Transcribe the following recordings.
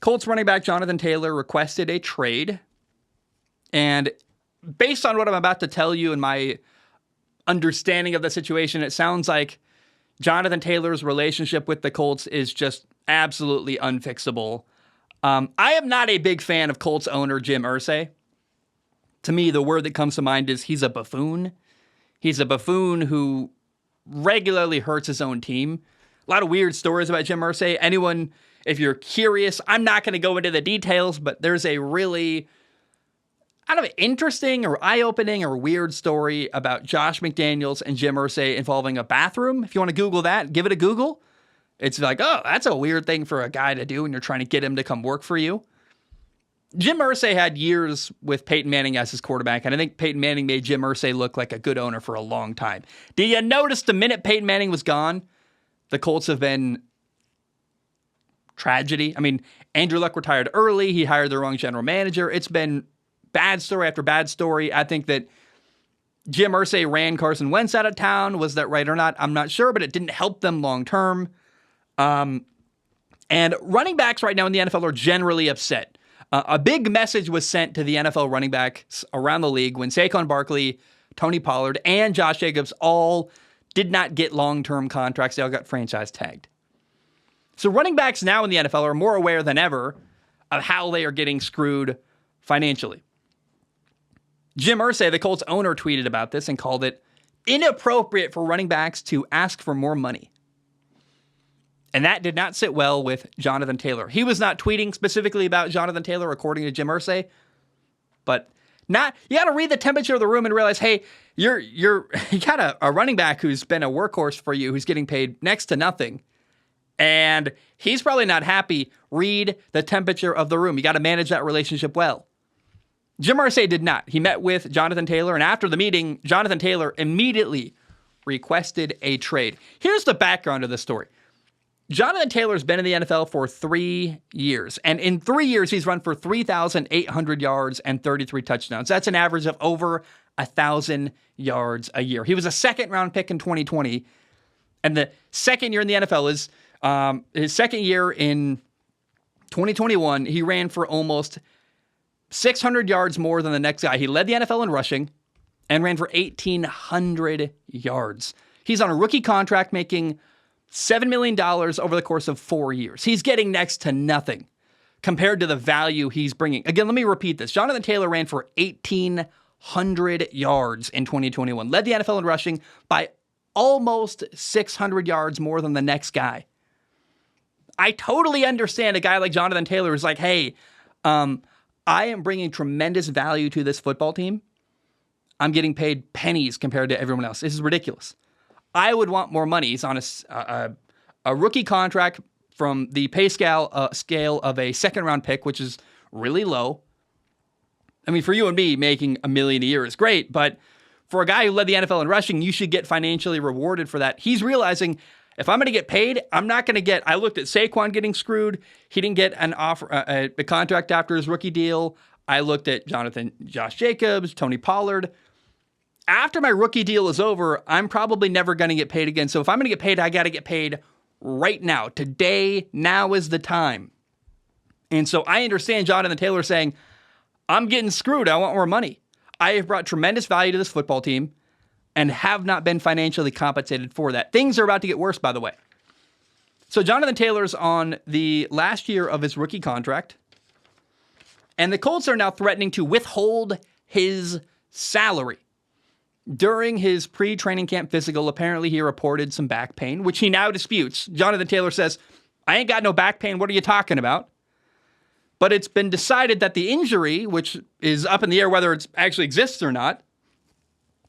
Colts running back Jonathan Taylor requested a trade. And based on what I'm about to tell you and my understanding of the situation, it sounds like Jonathan Taylor's relationship with the Colts is just absolutely unfixable. I am not a big fan of Colts owner Jim Irsay. To me, the word that comes to mind is he's a buffoon. He's a buffoon who regularly hurts his own team. A lot of weird stories about Jim Irsay. Anyone, if you're curious, I'm not going to go into the details, but there's a really interesting or eye-opening or weird story about Josh McDaniels and Jim Irsay involving a bathroom. If you want to Google that, give it a Google. It's like, oh, that's a weird thing for a guy to do when you're trying to get him to come work for you. Jim Irsay had years with Peyton Manning as his quarterback, and I think Peyton Manning made Jim Irsay look like a good owner for a long time. Do you notice the minute Peyton Manning was gone, the Colts have been tragedy? I mean, Andrew Luck retired early. He hired the wrong general manager. It's been bad story after bad story. I think that Jim Irsay ran Carson Wentz out of town. Was that right or not? I'm not sure, but it didn't help them long term. And running backs right now in the NFL are generally upset. A big message was sent to the NFL running backs around the league when Saquon Barkley, Tony Pollard, and Josh Jacobs all did not get long-term contracts. They all got franchise tagged. So running backs now in the NFL are more aware than ever of how they are getting screwed financially. Jim Irsay, the Colts owner, tweeted about this and called it inappropriate for running backs to ask for more money. And that did not sit well with Jonathan Taylor. He was not tweeting specifically about Jonathan Taylor, according to Jim Irsay. But you got to read the temperature of the room and realize, hey, you got a running back who's been a workhorse for you, who's getting paid next to nothing. And he's probably not happy. Read the temperature of the room. You got to manage that relationship well. Jim Irsay did not. He met with Jonathan Taylor, and after the meeting, Jonathan Taylor immediately requested a trade. Here's the background of the story. Jonathan Taylor's been in the NFL for 3 years, and in 3 years, he's run for 3,800 yards and 33 touchdowns. That's an average of over 1,000 yards a year. He was a second-round pick in 2020, and the second year in the NFL is his second year in 2021. He ran for almost 600 yards more than the next guy. He led the NFL in rushing and ran for 1,800 yards. He's on a rookie contract making $7 million over the course of 4 years. He's getting next to nothing compared to the value he's bringing. Again, let me repeat this. Jonathan Taylor ran for 1,800 yards in 2021, led the NFL in rushing by almost 600 yards more than the next guy. I totally understand a guy like Jonathan Taylor is like, hey, I am bringing tremendous value to this football team. I'm getting paid pennies compared to everyone else. This is ridiculous. I would want more money. He's on a rookie contract from the pay scale of a second-round pick, which is really low. I mean, for you and me, making $1 million a year is great, but for a guy who led the NFL in rushing, you should get financially rewarded for that. He's realizing, if I'm going to get paid, I'm not going to get... I looked at Saquon getting screwed. He didn't get an offer, a contract after his rookie deal. I looked at Josh Jacobs, Tony Pollard. After my rookie deal is over, I'm probably never going to get paid again. So if I'm going to get paid, I got to get paid right now. Today, now is the time. And so I understand Jonathan Taylor saying, I'm getting screwed. I want more money. I have brought tremendous value to this football team and have not been financially compensated for that. Things are about to get worse, by the way. So Jonathan Taylor's on the last year of his rookie contract, and the Colts are now threatening to withhold his salary. During his pre-training camp physical, apparently he reported some back pain, which he now disputes. Jonathan Taylor says, I ain't got no back pain. What are you talking about? But it's been decided that the injury, which is up in the air whether it actually exists or not,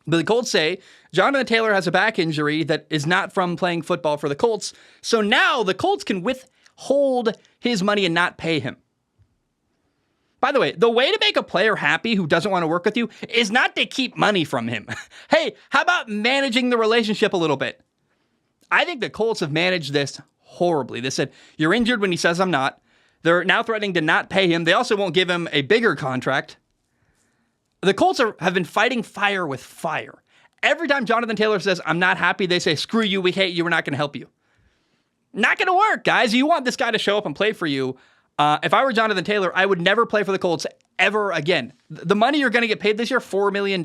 but the Colts say Jonathan Taylor has a back injury that is not from playing football for the Colts. So now the Colts can withhold his money and not pay him. By the way, the way to make a player happy who doesn't want to work with you is not to keep money from him. Hey, how about managing the relationship a little bit? I think the Colts have managed this horribly. They said, you're injured when he says I'm not. They're now threatening to not pay him. They also won't give him a bigger contract. The Colts have been fighting fire with fire. Every time Jonathan Taylor says, I'm not happy, they say, screw you, we hate you, we're not going to help you. Not going to work, guys. You want this guy to show up and play for you. If I were Jonathan Taylor, I would never play for the Colts ever again. The money you're going to get paid this year, $4 million,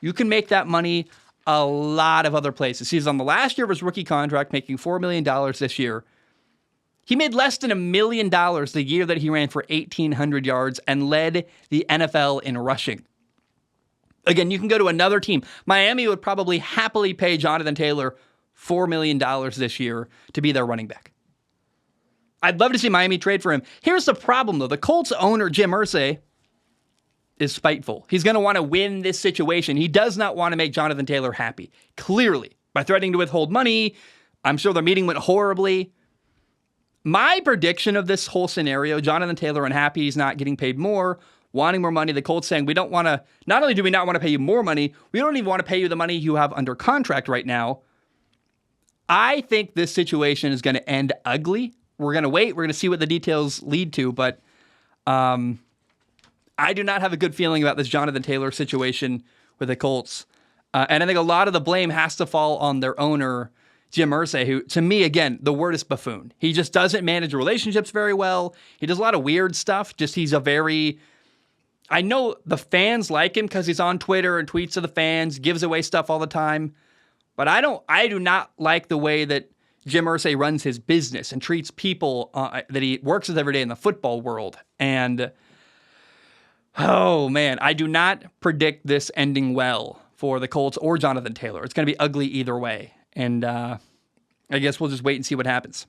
you can make that money a lot of other places. He's on the last year of his rookie contract, making $4 million this year. He made less than $1 million the year that he ran for 1,800 yards and led the NFL in rushing. Again, you can go to another team. Miami would probably happily pay Jonathan Taylor $4 million this year to be their running back. I'd love to see Miami trade for him. Here's the problem, though. The Colts owner, Jim Irsay, is spiteful. He's going to want to win this situation. He does not want to make Jonathan Taylor happy, clearly. By threatening to withhold money, I'm sure the meeting went horribly. My prediction of this whole scenario, Jonathan Taylor unhappy, he's not getting paid more, wanting more money. The Colts saying, we don't want to, not only do we not want to pay you more money, we don't even want to pay you the money you have under contract right now. I think this situation is going to end ugly. We're going to wait. We're going to see what the details lead to, but I do not have a good feeling about this Jonathan Taylor situation with the Colts. And I think a lot of the blame has to fall on their owner, Jim Irsay, who, to me, again, the word is buffoon. He just doesn't manage relationships very well. He does a lot of weird stuff. I know the fans like him because he's on Twitter and tweets to the fans, gives away stuff all the time. But I do not like the way that Jim Irsay runs his business and treats people that he works with every day in the football world. And, oh man, I do not predict this ending well for the Colts or Jonathan Taylor. It's going to be ugly either way. And I guess we'll just wait and see what happens.